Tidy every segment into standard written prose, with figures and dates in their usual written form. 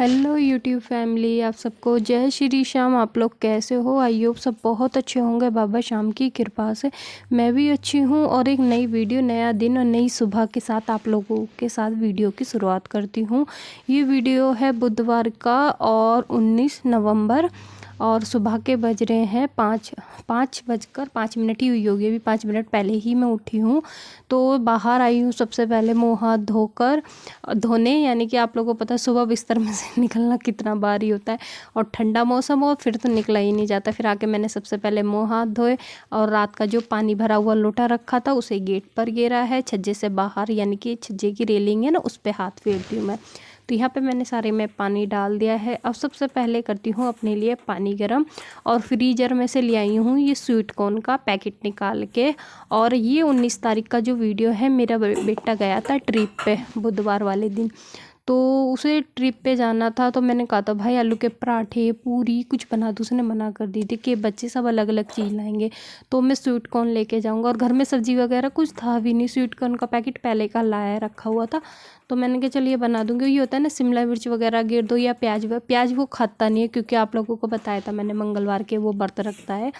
Hello YouTube family, आप सबको जय श्री श्याम। आप लोग कैसे हो? आई होप सब बहुत अच्छे होंगे बाबा श्याम की कृपा से। मैं भी अच्छी हूँ और एक नई वीडियो, नया दिन और नई सुबह के साथ आप लोगों के साथ वीडियो की शुरुआत करती हूँ। ये वीडियो है बुधवार का और 19 नवंबर और सुबह के बज रहे हैं 5:05 ही हुई होगी। अभी 5 मिनट पहले ही मैं उठी हूँ, तो बाहर आई हूँ। सबसे पहले मुँह हाथ धोकर धोने, यानी कि आप लोगों को पता है सुबह बिस्तर में से निकलना कितना भारी होता है और ठंडा मौसम हो फिर तो निकला ही नहीं जाता। फिर आके मैंने सबसे पहले मुँह हाथ धोए और रात का जो पानी भरा हुआ लोटा रखा था उसे गेट पर गिरा है छज्जे से बाहर, यानी कि छज्जे की रेलिंग है ना, उस पर हाथ फेरती हूँ मैं। तो यहाँ पे मैंने सारे में पानी डाल दिया है। अब सबसे पहले करती हूँ अपने लिए पानी गर्म और फ्रीजर में से ले आई हूँ ये स्वीट कॉर्न का पैकेट निकाल के। और ये 19 तारीख का जो वीडियो है, मेरा बेटा गया था ट्रिप पे बुधवार वाले दिन, तो उसे ट्रिप पे जाना था। तो मैंने कहा था भाई आलू के पराठे पूरी कुछ बना दो। उसने मना कर दी थी कि बच्चे सब अलग अलग चीज़ लाएंगे, तो मैं स्वीट कॉर्न लेके जाऊंगा। और घर में सब्जी वगैरह कुछ था भी नहीं, स्वीट कॉर्न का पैकेट पहले का लाया रखा हुआ था। तो मैंने कहा चलिए बना दूंगी। ये होता है ना, शिमला मिर्च वगैरह गिर दो या प्याज वो खाता नहीं है, क्योंकि आप लोगों को बताया था मैंने मंगलवार के वो व्रत रखता है,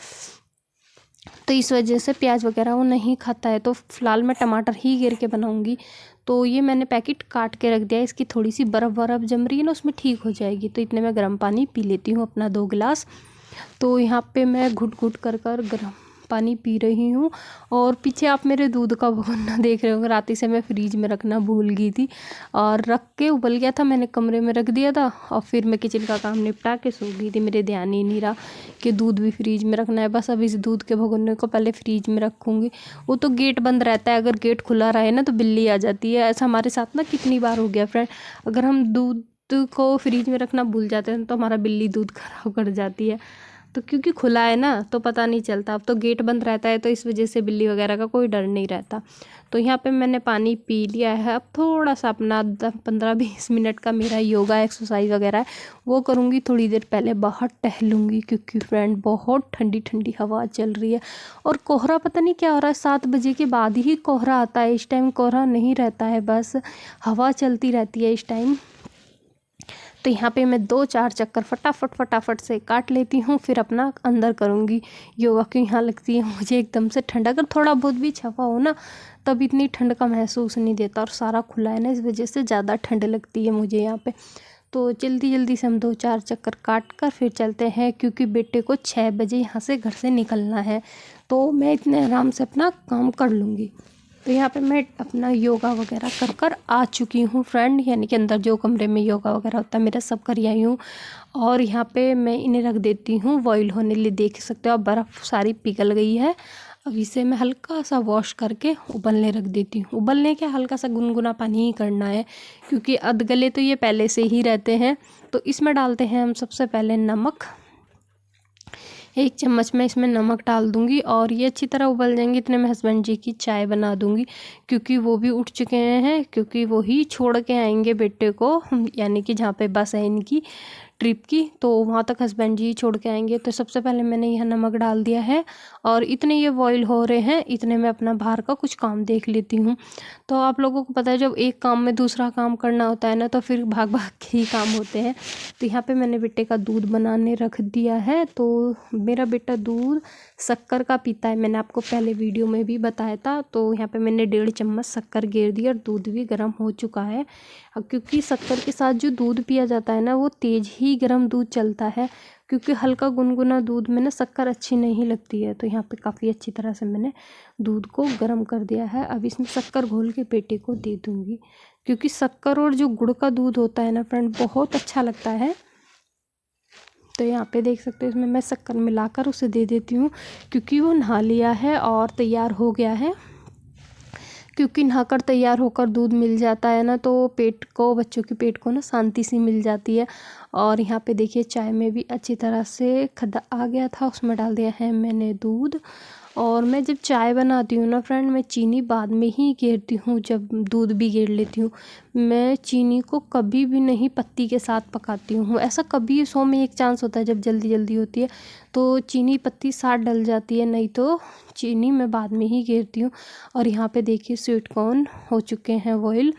तो इस वजह से प्याज वगैरह वो नहीं खाता है। तो फिलहाल मैं टमाटर ही गिर के बनाऊंगी। तो ये मैंने पैकेट काट के रख दिया। इसकी थोड़ी सी बर्फ़ जम रही है ना, उसमें ठीक हो जाएगी। तो इतने में गर्म पानी पी लेती हूँ अपना 2 गिलास। तो यहाँ पे मैं घुट घुट कर गर्म पानी पी रही हूँ। और पीछे आप मेरे दूध का भगोना देख रहे होंगे, रात से मैं फ्रीज में रखना भूल गई थी और रख के उबल गया था, मैंने कमरे में रख दिया था और फिर मैं किचन का काम निपटा के सो गई थी। मेरे ध्यान ही नहीं रहा कि दूध भी फ्रीज में रखना है। बस अब इस दूध के भगोने को पहले फ्रीज में रखूँगी। वो तो गेट बंद रहता है, अगर गेट खुला रहे ना तो बिल्ली आ जाती है। ऐसा हमारे साथ ना कितनी बार हो गया फ्रेंड, अगर हम दूध को फ्रीज में रखना भूल जाते हैं तो हमारा बिल्ली दूध खराब कर जाती है। तो क्योंकि खुला है ना तो पता नहीं चलता, अब तो गेट बंद रहता है तो इस वजह से बिल्ली वगैरह का कोई डर नहीं रहता। तो यहाँ पे मैंने पानी पी लिया है। अब थोड़ा सा अपना 15-20 मिनट का मेरा योगा एक्सरसाइज वगैरह है वो करूँगी। थोड़ी देर पहले बाहर टहलूँगी, क्योंकि फ्रेंड बहुत ठंडी ठंडी हवा चल रही है और कोहरा पता नहीं क्या हो रहा है। 7 बजे के बाद ही कोहरा आता है, इस टाइम कोहरा नहीं रहता है, बस हवा चलती रहती है इस टाइम। तो यहाँ पे मैं 2-4 चक्कर फटाफट से काट लेती हूँ, फिर अपना अंदर करूँगी योगा। क्यों यहाँ लगती है मुझे एकदम से ठंड, अगर थोड़ा बहुत भी छपा हो ना तब इतनी ठंड का महसूस नहीं देता, और सारा खुला है ना इस वजह से ज़्यादा ठंड लगती है मुझे यहाँ पे। तो जल्दी से हम 2-4 चक्कर काट कर फिर चलते हैं, क्योंकि बेटे को 6 बजे यहाँ से घर से निकलना है। तो मैं इतने आराम से अपना काम कर लूँगी। तो यहाँ पे मैं अपना योगा वगैरह कर आ चुकी हूँ फ्रेंड, यानी कि अंदर जो कमरे में योगा वगैरह होता है मेरा सब कर आई हूँ। और यहाँ पे मैं इन्हें रख देती हूँ बॉईल होने लिए। देख सकते हो अब बर्फ़ सारी पिघल गई है। अब इसे मैं हल्का सा वॉश करके उबलने रख देती हूँ। उबलने के हल्का सा गुनगुना पानी ही करना है, क्योंकि अधगले तो ये पहले से ही रहते हैं। तो इसमें डालते हैं हम सबसे पहले नमक। 1 चम्मच मैं इसमें नमक डाल दूंगी और ये अच्छी तरह उबल जाएंगे। इतने में हस्बैंड जी की चाय बना दूंगी, क्योंकि वो भी उठ चुके हैं, क्योंकि वो ही छोड़ के आएंगे बेटे को, यानी कि जहाँ पे बस है इनकी ट्रिप की, तो वहाँ तक हस्बैंड जी छोड़ के आएंगे। तो सबसे पहले मैंने यहाँ नमक डाल दिया है और इतने ये बॉईल हो रहे हैं, इतने में अपना बाहर का कुछ काम देख लेती हूँ। तो आप लोगों को पता है जब एक काम में दूसरा काम करना होता है ना तो फिर भाग भाग के ही काम होते हैं। तो यहाँ पे मैंने बेटे का दूध बनाने रख दिया है। तो मेरा बेटा दूध शक्कर का पीता है, मैंने आपको पहले वीडियो में भी बताया था। तो यहाँ पे मैंने 1.5 चम्मच शक्कर गेर दी और दूध भी गर्म हो चुका है। क्योंकि शक्कर के साथ जो दूध पिया जाता है ना वो तेज़ ही गर्म दूध चलता है, क्योंकि हल्का गुनगुना दूध में ना शक्कर अच्छी नहीं लगती है। तो यहाँ पे काफ़ी अच्छी तरह से मैंने दूध को गर्म कर दिया है। अब इसमें शक्कर घोल के बेटे को दे दूँगी, क्योंकि शक्कर और जो गुड़ का दूध होता है ना फ्रेंड बहुत अच्छा लगता है। तो यहाँ पे देख सकते हो इसमें मैं शक्कर मिलाकर उसे दे देती हूँ, क्योंकि वो नहा लिया है और तैयार हो गया है। क्योंकि नहाकर तैयार होकर दूध मिल जाता है ना तो पेट को, बच्चों के पेट को ना शांति सी मिल जाती है। और यहाँ पे देखिए चाय में भी अच्छी तरह से खद्दा आ गया था, उसमें डाल दिया है मैंने दूध। और मैं जब चाय बनाती हूँ ना फ्रेंड, मैं चीनी बाद में ही गेरती हूँ, जब दूध भी गेर लेती हूँ। मैं चीनी को कभी भी नहीं पत्ती के साथ पकाती हूँ। ऐसा कभी 100 में 1 चांस होता है जब जल्दी जल्दी होती है तो चीनी पत्ती साथ डल जाती है, नहीं तो चीनी मैं बाद में ही गेरती हूँ। और यहाँ पे देखिए स्वीट कॉर्न हो चुके हैं बॉईल।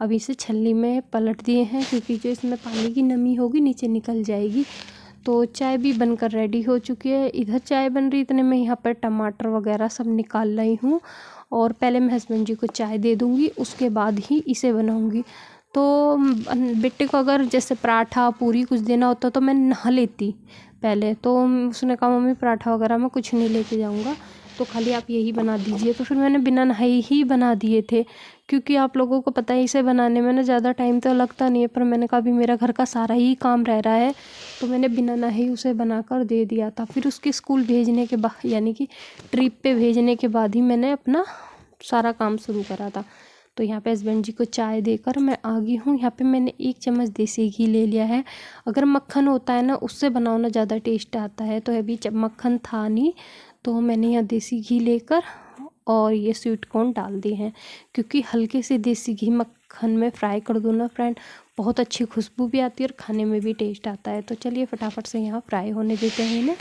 अब इसे छलनी में पलट दिए हैं, क्योंकि जो इसमें पानी की नमी होगी नीचे निकल जाएगी। तो चाय भी बनकर रेडी हो चुकी है। इधर चाय बन रही, इतने में यहाँ पर टमाटर वगैरह सब निकाल रही हूँ। और पहले मैं हस्बैंड जी को चाय दे दूँगी, उसके बाद ही इसे बनाऊँगी। तो बेटे को अगर जैसे पराठा पूरी कुछ देना होता तो मैं नहा लेती पहले। तो उसने कहा मम्मी पराठा वगैरह मैं कुछ नहीं लेके जाऊँगा, तो खाली आप यही बना दीजिए। तो फिर मैंने बिना नहाई ही बना दिए थे, क्योंकि आप लोगों को पता है इसे बनाने में ना ज़्यादा टाइम तो लगता नहीं है। पर मैंने कहा अभी मेरा घर का सारा ही काम रह रहा है, तो मैंने बिना नहाई उसे बनाकर दे दिया था। फिर उसके स्कूल भेजने के बाद, यानी कि ट्रिप पे भेजने के बाद ही मैंने अपना सारा काम शुरू करा था। तो यहाँ पे हस्बैंड जी को चाय देकर मैं आ गई हूँ। यहाँ पे मैंने 1 चम्मच देसी घी ले लिया है। अगर मक्खन होता है ना उससे बनाओ ना ज़्यादा टेस्ट आता है, तो अभी जब मक्खन था नहीं तो मैंने यहाँ देसी घी लेकर और ये स्वीट कॉर्न डाल दिए हैं। क्योंकि हल्के से देसी घी मक्खन में फ्राई कर दो ना फ्रेंड, बहुत अच्छी खुशबू भी आती है और खाने में भी टेस्ट आता है। तो चलिए फटाफट से यहाँ फ्राई होने देते हैं इन्हें।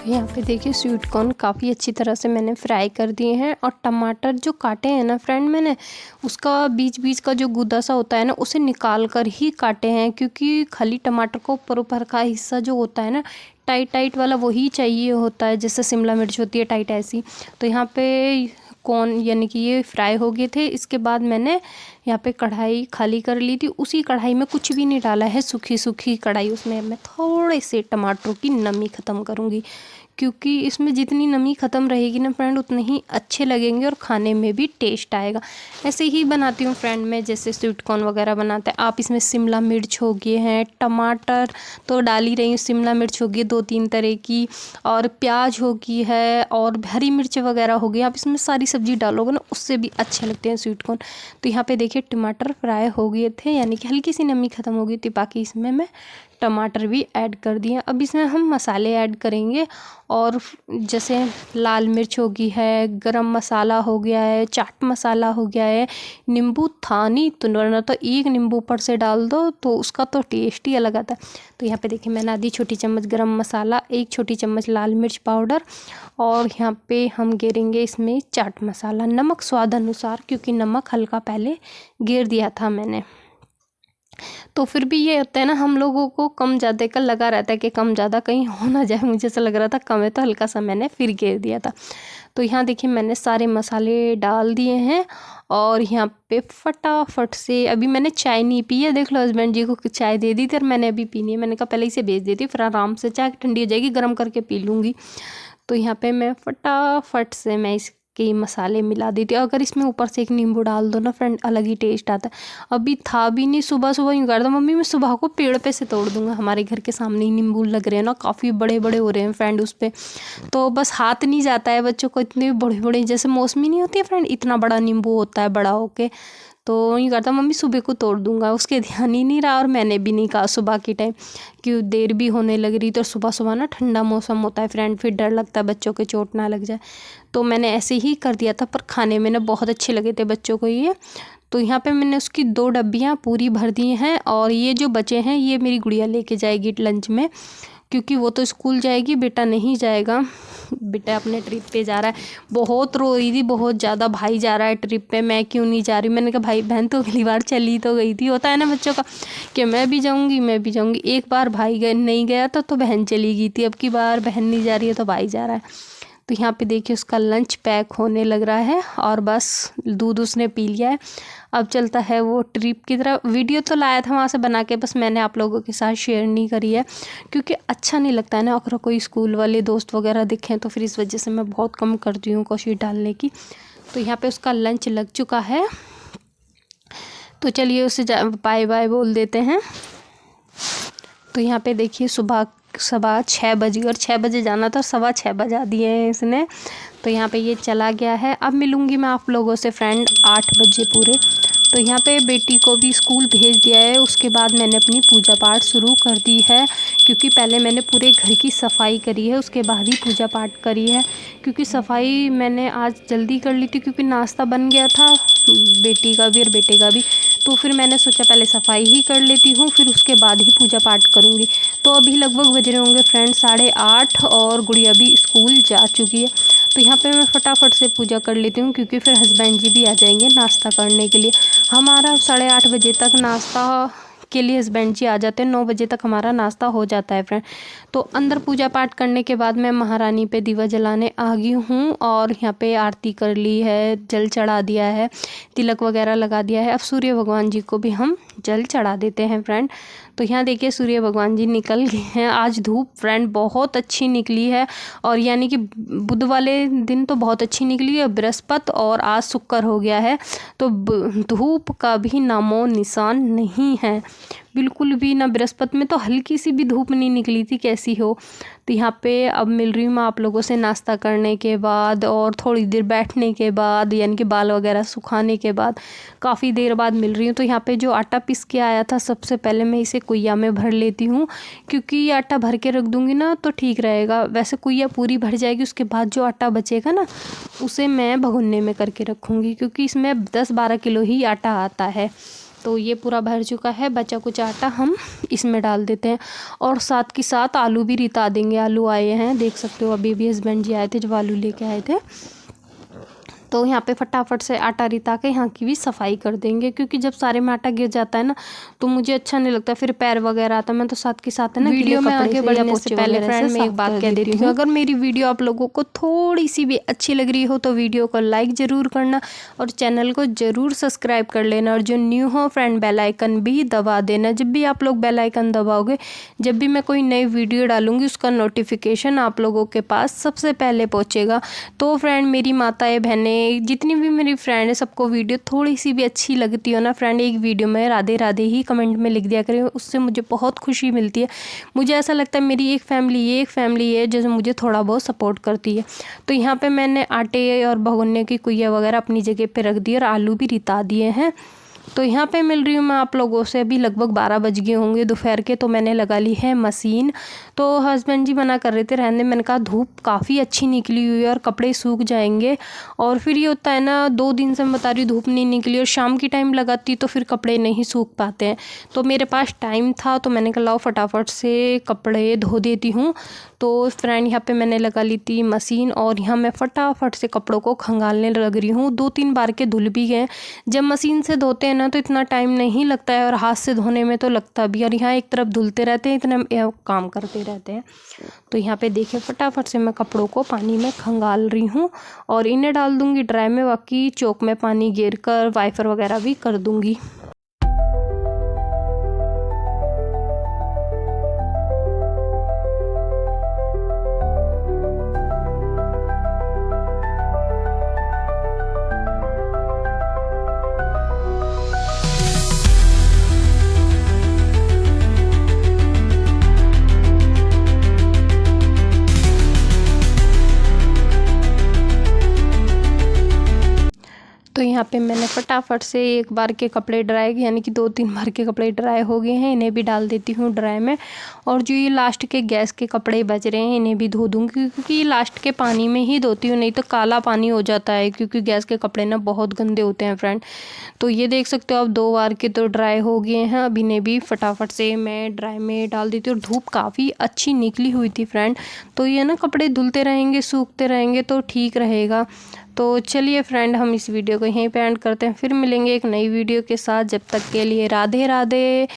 यहाँ पे देखिए स्वीट कॉर्न काफ़ी अच्छी तरह से मैंने फ्राई कर दिए हैं। और टमाटर जो काटे हैं ना फ्रेंड, मैंने उसका बीच बीच का जो गुदा सा होता है ना उसे निकाल कर ही काटे हैं, क्योंकि खाली टमाटर को ऊपर का हिस्सा जो होता है ना टाइट टाइट वाला वही चाहिए होता है, जैसे शिमला मिर्च होती है टाइट ऐसी। तो यहाँ पे कॉर्न यानी कि ये फ्राई हो गए थे। इसके बाद मैंने यहाँ पे कढ़ाई खाली कर ली थी, उसी कढ़ाई में कुछ भी नहीं डाला है, सूखी सूखी कढ़ाई, उसमें मैं थोड़े से टमाटरों की नमी ख़त्म करूँगी, क्योंकि इसमें जितनी नमी ख़त्म रहेगी ना फ्रेंड उतने ही अच्छे लगेंगे और खाने में भी टेस्ट आएगा। ऐसे ही बनाती हूँ फ्रेंड मैं, जैसे स्वीट कॉर्न वगैरह बनाते हैं। आप इसमें शिमला मिर्च हो गए हैं, टमाटर तो डाल ही रही हूँ, शिमला मिर्च होगी 2-3 तरह की, और प्याज होगी है, और हरी मिर्च वगैरह होगी। आप इसमें सारी सब्जी डालोगे ना उससे भी अच्छे लगते हैं स्वीट कॉर्न। तो यहाँ पे देखिए टमाटर फ्राई हो गए थे, यानी कि हल्की सी नमी ख़त्म हो गई थी। बाकी इसमें मैं टमाटर भी ऐड कर दिए। अब इसमें हम मसाले ऐड करेंगे, और जैसे लाल मिर्च होगी है, गरम मसाला हो गया है, चाट मसाला हो गया है। नींबू था नहीं तो वरना तो 1 नींबू ऊपर से डाल दो तो उसका तो टेस्ट ही अलग आता है। तो यहाँ पे देखिए मैंने आधी छोटी चम्मच गरम मसाला, 1 छोटी चम्मच लाल मिर्च पाउडर, और यहाँ पे हम गेरेंगे इसमें चाट मसाला। नमक स्वाद अनुसार, क्योंकि नमक हल्का पहले गेर दिया था मैंने। तो फिर भी ये होता है ना, हम लोगों को कम ज़्यादा का लगा रहता है कि कम ज़्यादा कहीं हो ना जाए। मुझे ऐसा लग रहा था कम है तो हल्का सा मैंने फिर घेर दिया था। तो यहाँ देखिए मैंने सारे मसाले डाल दिए हैं, और यहाँ पे फटाफट से, अभी मैंने चाय नहीं पी है, देख लो हस्बैंड जी को चाय दे दी थी और मैंने अभी पीनी है। मैंने कहा पहले इसे भेज देती, फिर आराम से चाय ठंडी हो जाएगी गर्म करके पी लूँगी। तो यहाँ पे मैं फटाफट से मैं इस के मसाले मिला देती हूँ। अगर इसमें ऊपर से एक नींबू डाल दो ना फ्रेंड, अलग ही टेस्ट आता है। अभी था भी नहीं, सुबह सुबह यूँ कर दो मम्मी मैं सुबह को पेड़ पे से तोड़ दूँगा। हमारे घर के सामने ही नींबू लग रहे हैं ना, काफ़ी बड़े बड़े हो रहे हैं फ्रेंड उस पर, तो बस हाथ नहीं जाता है बच्चों को। इतने बड़े बड़े जैसे मौसमी नहीं होती है फ्रेंड, इतना बड़ा नींबू होता है बड़ा होके। तो यूँ करता मम्मी सुबह को तोड़ दूंगा, उसके ध्यान ही नहीं रहा और मैंने भी नहीं कहा सुबह के टाइम, क्यों देर भी होने लग रही। तो सुबह सुबह ना ठंडा मौसम होता है फ्रेंड, फिर डर लगता है बच्चों के चोट ना लग जाए, तो मैंने ऐसे ही कर दिया था। पर खाने में ना बहुत अच्छे लगे थे बच्चों को ये। तो यहाँ पे मैंने उसकी 2 डब्बियाँ पूरी भर दी हैं, और ये जो बचे हैं ये मेरी गुड़िया लेके जाएगी लंच में, क्योंकि वो तो स्कूल जाएगी, बेटा नहीं जाएगा। बेटा अपने ट्रिप पे जा रहा है। बहुत रो रही थी बहुत ज़्यादा, भाई जा रहा है ट्रिप पे, मैं क्यों नहीं जा रही। मैंने कहा भाई बहन तो अगली बार चली तो गई थी, होता है ना बच्चों का कि मैं भी जाऊंगी मैं भी जाऊंगी। एक बार भाई नहीं गया था तो बहन चली गई थी, अब की बार बहन नहीं जा रही है तो भाई जा रहा है। तो यहाँ पे देखिए उसका लंच पैक होने लग रहा है, और बस दूध उसने पी लिया है। अब चलता है वो ट्रिप की तरफ। वीडियो तो लाया था वहाँ से बना के, बस मैंने आप लोगों के साथ शेयर नहीं करी है, क्योंकि अच्छा नहीं लगता है ना अगर कोई स्कूल वाले दोस्त वगैरह दिखें, तो फिर इस वजह से मैं बहुत कम करती हूँ कोशिश डालने की। तो यहाँ पे उसका लंच लग चुका है, तो चलिए उसे बाय बाय बोल देते हैं। तो यहाँ पे देखिए सुबह 6:15 बज गए, और 6 बजे जाना था, 6:15 बजा दिए हैं इसने। तो यहाँ पे ये चला गया है। अब मिलूँगी मैं आप लोगों से फ्रेंड 8 बजे पूरे। तो यहाँ पे बेटी को भी स्कूल भेज दिया है, उसके बाद मैंने अपनी पूजा पाठ शुरू कर दी है, क्योंकि पहले मैंने पूरे घर की सफाई करी है, उसके बाद ही पूजा पाठ करी है। क्योंकि सफाई मैंने आज जल्दी कर ली थी, क्योंकि नाश्ता बन गया था बेटी का भी और बेटे का भी, तो फिर मैंने सोचा पहले सफाई ही कर लेती हूँ, फिर उसके बाद ही पूजा पाठ करूँगी। तो अभी लगभग बज रहे होंगे फ्रेंड 8:30, और गुड़िया भी स्कूल जा चुकी है। तो यहाँ पे मैं फटाफट से पूजा कर लेती हूँ, क्योंकि फिर हस्बैंड जी भी आ जाएंगे नाश्ता करने के लिए। हमारा 8:30 बजे तक नाश्ता के लिए हस्बैंड जी आ जाते हैं, 9 बजे तक हमारा नाश्ता हो जाता है फ्रेंड। तो अंदर पूजा पाठ करने के बाद मैं महारानी पे दिवा जलाने आ गई हूँ, और यहाँ पे आरती कर ली है, जल चढ़ा दिया है, तिलक वगैरह लगा दिया है। अब सूर्य भगवान जी को भी हम जल चढ़ा देते हैं फ्रेंड। तो यहाँ देखिए सूर्य भगवान जी निकल गए हैं। आज धूप फ्रेंड बहुत अच्छी निकली है, और यानी कि बुध वाले दिन तो बहुत अच्छी निकली है, बृहस्पति और आज शुक्र हो गया है, तो धूप का भी नामो निशान नहीं है बिल्कुल भी ना। बृहस्पति में तो हल्की सी भी धूप नहीं निकली थी, कैसी हो। तो यहाँ पे अब मिल रही हूँ मैं आप लोगों से नाश्ता करने के बाद, और थोड़ी देर बैठने के बाद, यानी कि बाल वगैरह सुखाने के बाद काफ़ी देर बाद मिल रही हूँ। तो यहाँ पे जो आटा पीस के आया था, सबसे पहले मैं इसे कुइया में भर लेती हूँ, क्योंकि आटा भर के रख दूँगी ना तो ठीक रहेगा। वैसे कुइया पूरी भर जाएगी, उसके बाद जो आटा बचेगा ना उसे मैं भगोने में करके रखूँगी, क्योंकि इसमें 10-12 किलो ही आटा आता है। तो ये पूरा भर चुका है, बचा कुछ आटा हम इसमें डाल देते हैं, और साथ के साथ आलू भी रिता देंगे। आलू आए हैं, देख सकते हो, अभी भी हस्बैंड जी आए थे जब आलू लेके आए थे। तो यहाँ पे फटाफट से आटा रिता के यहाँ की भी सफाई कर देंगे, क्योंकि जब सारे में आटा गिर जाता है ना तो मुझे अच्छा नहीं लगता, फिर पैर वगैरह आता है। मैं तो साथ के साथ है ना वीडियो में आगे बढ़ने से पहले फ्रेंड मैं एक बात कह देती हूँ, अगर मेरी वीडियो आप लोगों को थोड़ी सी भी अच्छी लग रही हो तो वीडियो को लाइक ज़रूर करना, और चैनल को ज़रूर सब्सक्राइब कर लेना, और जो न्यू हो फ्रेंड बेल आइकन भी दबा देना। जब भी आप लोग बेल आइकन दबाओगे, जब भी मैं कोई नई वीडियो डालूंगी उसका नोटिफिकेशन आप लोगों के पास सबसे पहले पहुँचेगा। तो फ्रेंड मेरी माताएं बहनें जितनी भी मेरी फ्रेंड है, सबको वीडियो थोड़ी सी भी अच्छी लगती हो ना फ्रेंड, एक वीडियो में राधे राधे ही कमेंट में लिख दिया करें, उससे मुझे बहुत खुशी मिलती है। मुझे ऐसा लगता है मेरी एक फैमिली है जो मुझे थोड़ा बहुत सपोर्ट करती है। तो यहाँ पे मैंने आटे और भगोने की कुइया वगैरह अपनी जगह पे रख दी, और आलू भी रिता दिए हैं। तो यहाँ पे मिल रही हूँ मैं आप लोगों से, अभी लगभग 12 बज गए होंगे दोपहर के। तो मैंने लगा ली है मशीन। तो हस्बैंड जी मना कर रहे थे रहने, मैंने कहा धूप काफ़ी अच्छी निकली हुई है और कपड़े सूख जाएंगे, और फिर ये होता है ना 2 दिन से मैं बता रही हूँ धूप नहीं निकली, और शाम की टाइम लगाती तो फिर कपड़े नहीं सूख पाते हैं। तो मेरे पास टाइम था, तो मैंने कहा लाओ फटाफट से कपड़े धो देती हूँ। तो फ्रेंड यहाँ पे मैंने लगा ली थी मशीन, और यहाँ मैं फटाफट से कपड़ों को खंगालने लग रही हूँ। 2-3 बार के धुल भी गए। जब मशीन से धोते हैं ना तो इतना टाइम नहीं लगता है, और हाथ से धोने में तो लगता भी, और यहाँ एक तरफ धुलते रहते हैं, इतना काम करते रहते हैं। तो यहाँ पे देखिए फटाफट से मैं कपड़ों को पानी में खंगाल रही हूँ, और इन्हें डाल दूँगी ड्राई में, बाकी चौक में पानी गिर कर वाइपर वगैरह भी कर दूँगी। तो यहाँ पे मैंने फटाफट से एक बार के कपड़े ड्राई, यानी कि 2-3 बार के कपड़े ड्राई हो गए हैं, इन्हें भी डाल देती हूँ ड्राई में। और जो ये लास्ट के गैस के कपड़े बच रहे हैं इन्हें भी धो दूँगी, क्योंकि ये लास्ट के पानी में ही धोती हूँ, नहीं तो काला पानी हो जाता है, क्योंकि गैस के कपड़े ना बहुत गंदे होते हैं फ्रेंड। तो ये देख सकते हो अब 2 बार के तो ड्राई हो गए हैं। अब इन्हें भी फटाफट से मैं ड्राई में डाल देती हूँ। और धूप काफ़ी अच्छी निकली हुई थी फ्रेंड, तो ये ना कपड़े धुलते रहेंगे, सूखते रहेंगे तो ठीक रहेगा। तो चलिए फ्रेंड, हम इस वीडियो को यहीं पे एंड करते हैं, फिर मिलेंगे एक नई वीडियो के साथ। जब तक के लिए राधे राधे।